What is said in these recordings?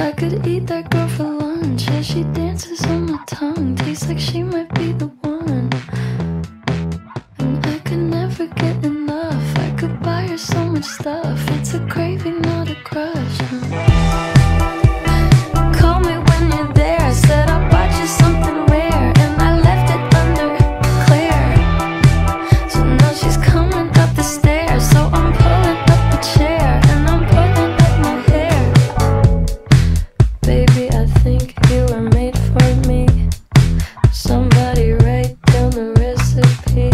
I could eat that girl for lunch. Yeah, she dances on my tongue. Tastes like she might be the one. And I could never get enough. I could buy her so much stuff. It's a craving, not a crush. Call me when you're there. I said I'll buy you something rare, and I left it under Claire. So now she's coming up the stairs. So I'm pulling up a chair and I'm pulling up my hair. Baby, I think you were made for me. Somebody write down the recipe.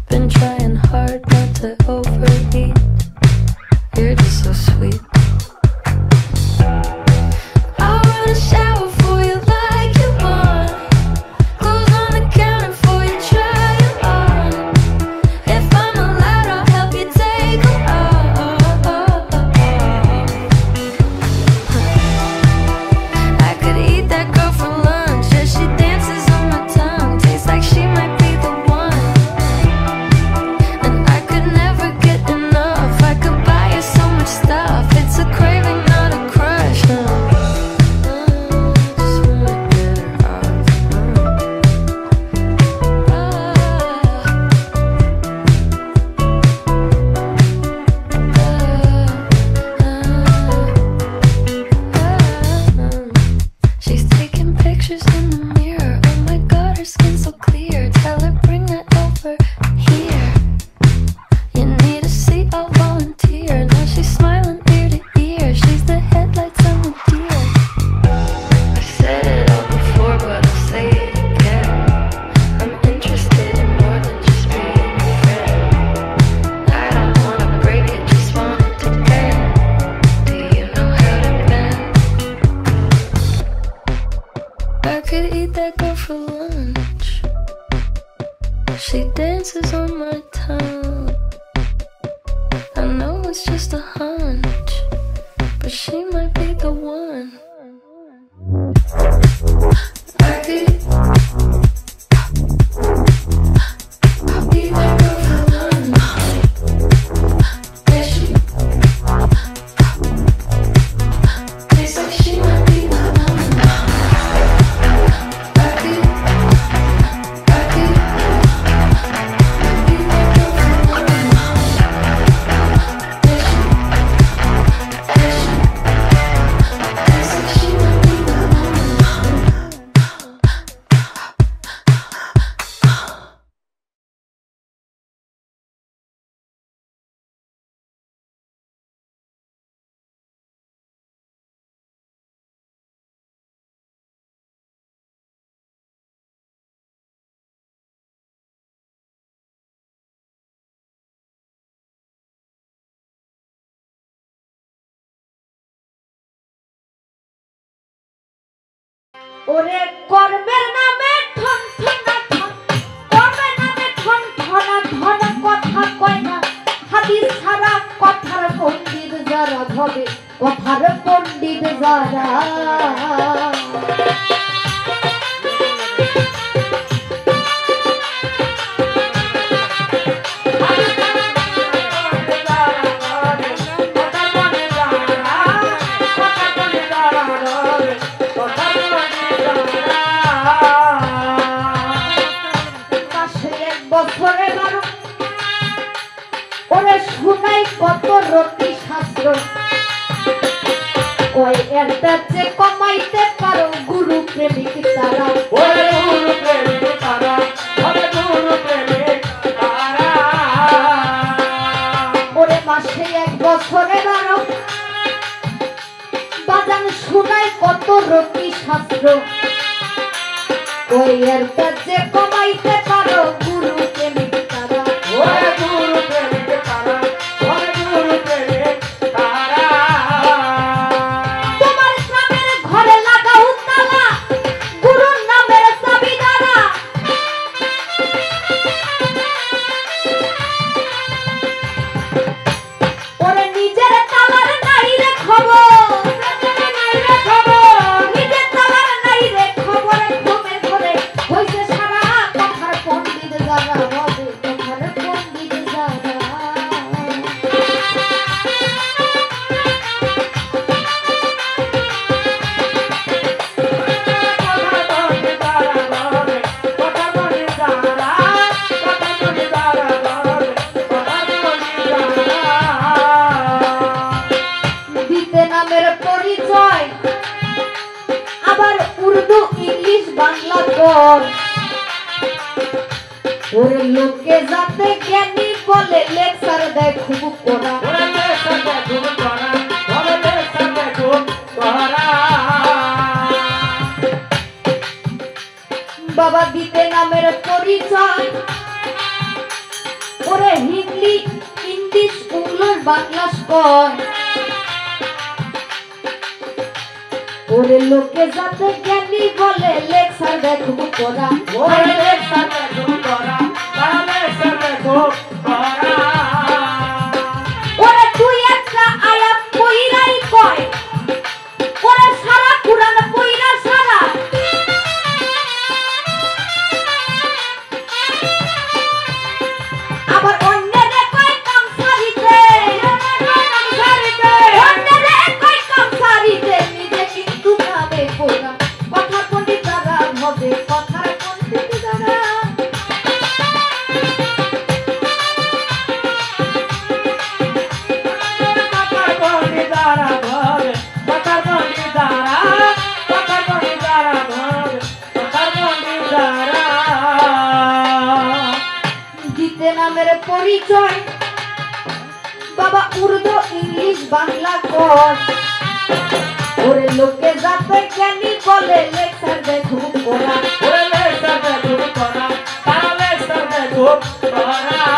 Been trying hard not to overeat. You're just so sweet. I'll run a shower for you like you want. Clothes on the counter for you, try it on. If I'm allowed, I'll help you take them off. I could eat that girl for lunch. Yeah, she dances on my tongue. Tastes like she might be the one. And I could never get enough. I could buy her so much stuff. It's a craving, not a crush. Just wanna get her off. She's taking pictures in the mirror. Oh my god, her skin's so clear. Tell her bring that over here. You need a seat, I'll volunteer. Now she's smiling ear to ear. She's the headlights on the deer. I said it all before, but I'll say it again. I'm interested in more than just being a friend. I don't wanna break it, just want it to bend. Do you know how to bend? I could eat that girl for lunch. She dances on my tongue. I know it's just a hunch, but she might be the one. I could eat that girl for lunch. Yeah, she tastes like she might be the one. I could eat that girl for lunch. Yeah, she tastes like she might be the one. ওরে কর্মের নামে ঠন ঠনা ঠন, কর্মের নামে ঠন ঠনা ঠন, কথা কয় না হাদিস ছাড়া। কথার পণ্ডিত যারা হবে, কথার পণ্ডিত যারা। বছরে বারো ওরে শুনাই কত রতি শাস্ত্র। ওই একটা যে কমাইতে পারো গুরু প্রেমিক তারা। ওরে গুরু প্রেমিক তারা, ওরে গুরু প্রেমিক তারা। ওরে মাসে এক বছরে বারো বাজান শুনাই কত রতি শাস্ত্র। ওই একটা যে কমাইতে পারো গুরু প্রেমিক তারা। ওরে গুরু প্রেমিক তারা, ওরে গুরু প্রেমিক তারা। তোমার নামের ঘরে লাগাও তালা, গুরুর নামের চাবি দ্বারা। ওরে নিজের তালার নাই রে খবর, নিজের তালার নাই রে খবর। ঘুমে ঘরে হইছে সারা ওরে লোকে যাতে জ্ঞানী বলে লেকচার দেয় খুব করা বাবা দিতে নামের পরিচয় ওরে হিন্দি ইংলিশ উংলোর বাংলাস কয় ওরে লোকে যাতে জ্ঞানী বলে লেকচার দেয় খুব করা ওরে লেকচার দেয় খুব করা লেকচার দেয় খুব করা ওরে তুই একটা আয়াত কইরাই কয় ওরে সারা কুরআন কইরা সারা আবার অন্যরে কয় কাম সারিতে অন্যরে কয় কাম সারিতে নিজে কিন্তু ভাবে পোড়া কথা পণ্ডিত যারা হবে কথার পণ্ডিত যারা দিতে নামের পরিচয় বাবা উর্দু ইংলিশ বাংলা কর ওরে লোকে যাতে জ্ঞানী বলে লেকচার দেয় খুব করা ওরে লেকচার দেয় খুব করা তারা লেকচার দেয় খুব করা